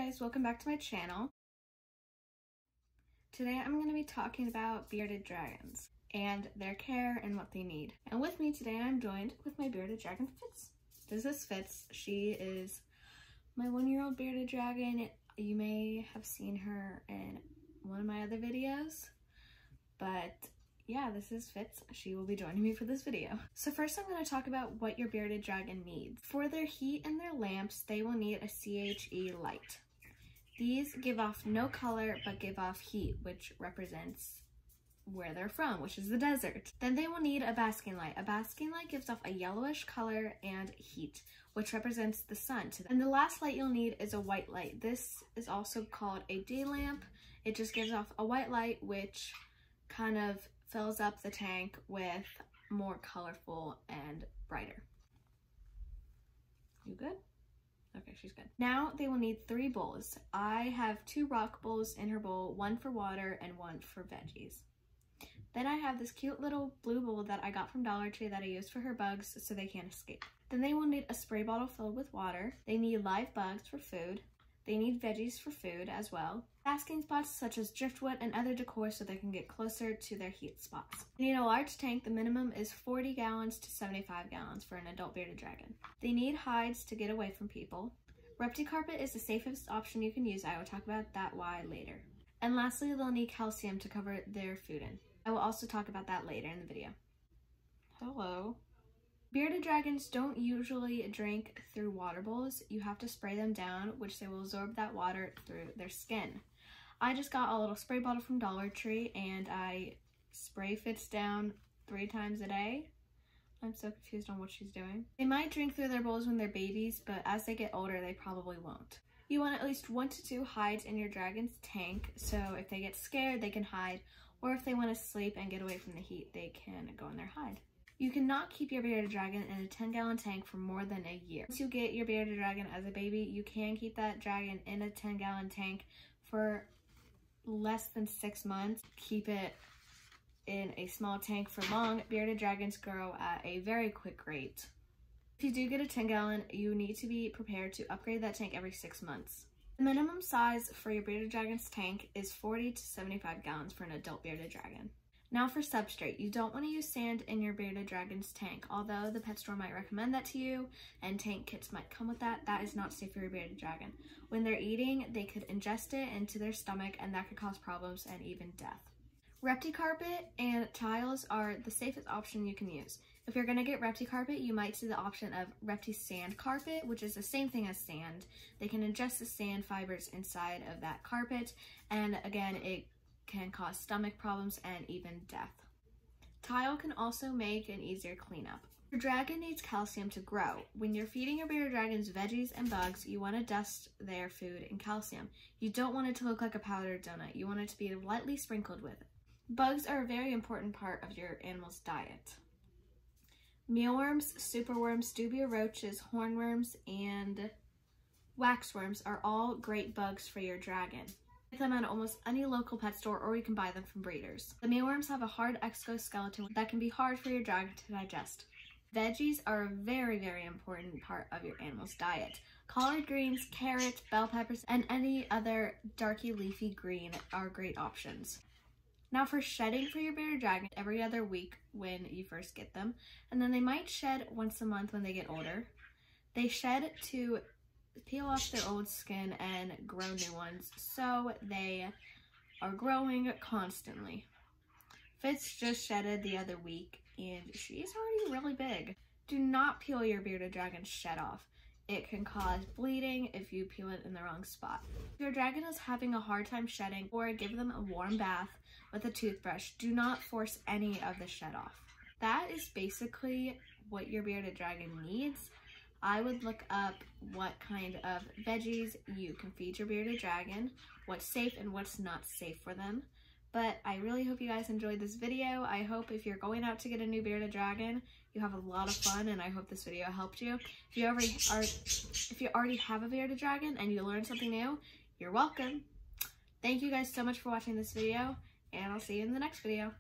guys, welcome back to my channel. Today I'm going to be talking about bearded dragons and their care and what they need. And with me today I'm joined with my bearded dragon Fitz. This is Fitz. She is my 1-year-old bearded dragon. You may have seen her in one of my other videos, but yeah, this is Fitz. She will be joining me for this video. So first I'm going to talk about what your bearded dragon needs. For their heat and their lamps, they will need a CHE light. These give off no color, but give off heat, which represents where they're from, which is the desert. Then they will need a basking light. A basking light gives off a yellowish color and heat, which represents the sun to them. And the last light you'll need is a white light. This is also called a day lamp. It just gives off a white light, which kind of fills up the tank with more colorful and brighter. You good? Okay, she's good. Now they will need 3 bowls. I have 2 rock bowls in her bowl, 1 for water and 1 for veggies. Then I have this cute little blue bowl that I got from Dollar Tree that I use for her bugs so they can't escape. Then they will need a spray bottle filled with water. They need live bugs for food. They need veggies for food as well. Basking spots such as driftwood and other decor so they can get closer to their heat spots. They need a large tank. The minimum is 40 gallons to 75 gallons for an adult bearded dragon. They need hides to get away from people. ReptiCarpet is the safest option you can use. I will talk about that why later. And lastly, they'll need calcium to cover their food in. I will also talk about that later in the video. Hello. Bearded dragons don't usually drink through water bowls. You have to spray them down, which they will absorb that water through their skin. I just got a little spray bottle from Dollar Tree and I spray Fitz down 3 times a day. I'm so confused on what she's doing. They might drink through their bowls when they're babies, but as they get older, they probably won't. You want at least 1 to 2 hides in your dragon's tank, so if they get scared, they can hide, or if they want to sleep and get away from the heat, they can go in their hide. You cannot keep your bearded dragon in a 10-gallon tank for more than a year. Once you get your bearded dragon as a baby, you can keep that dragon in a 10-gallon tank for less than 6 months. Keep it in a small tank for long. Bearded dragons grow at a very quick rate. If you do get a 10-gallon, you need to be prepared to upgrade that tank every 6 months. The minimum size for your bearded dragon's tank is 40 to 75 gallons for an adult bearded dragon. Now for substrate, you don't want to use sand in your bearded dragon's tank. Although the pet store might recommend that to you and tank kits might come with that, that is not safe for your bearded dragon. When they're eating, they could ingest it into their stomach and that could cause problems and even death. ReptiCarpet and tiles are the safest option you can use. If you're going to get ReptiCarpet, you might see the option of Repti-Sand Carpet, which is the same thing as sand. They can ingest the sand fibers inside of that carpet, and again, it can cause stomach problems and even death. Tile can also make an easier cleanup. Your dragon needs calcium to grow. When you're feeding your bearded dragons veggies and bugs, you want to dust their food in calcium. You don't want it to look like a powdered donut. You want it to be lightly sprinkled with it. Bugs are a very important part of your animal's diet. Mealworms, superworms, dubia roaches, hornworms, and waxworms are all great bugs for your dragon. Get them at almost any local pet store or you can buy them from breeders. The mealworms have a hard exoskeleton that can be hard for your dragon to digest. Veggies are a very, very important part of your animal's diet. Collard greens, carrots, bell peppers, and any other darky leafy green are great options. Now for shedding for your bearded dragon, every other week when you first get them, and then they might shed once a month when they get older. They shed to peel off their old skin and grow new ones, so they are growing constantly. Fitz just shedded the other week and she's already really big. Do not peel your bearded dragon's shed off. It can cause bleeding if you peel it in the wrong spot. If your dragon is having a hard time shedding, or give them a warm bath with a toothbrush, do not force any of the shed off. That is basically what your bearded dragon needs. I would look up what kind of veggies you can feed your bearded dragon, what's safe and what's not safe for them. But I really hope you guys enjoyed this video. I hope if you're going out to get a new bearded dragon, you have a lot of fun, and I hope this video helped you. If you already have a bearded dragon and you learned something new, you're welcome. Thank you guys so much for watching this video, and I'll see you in the next video.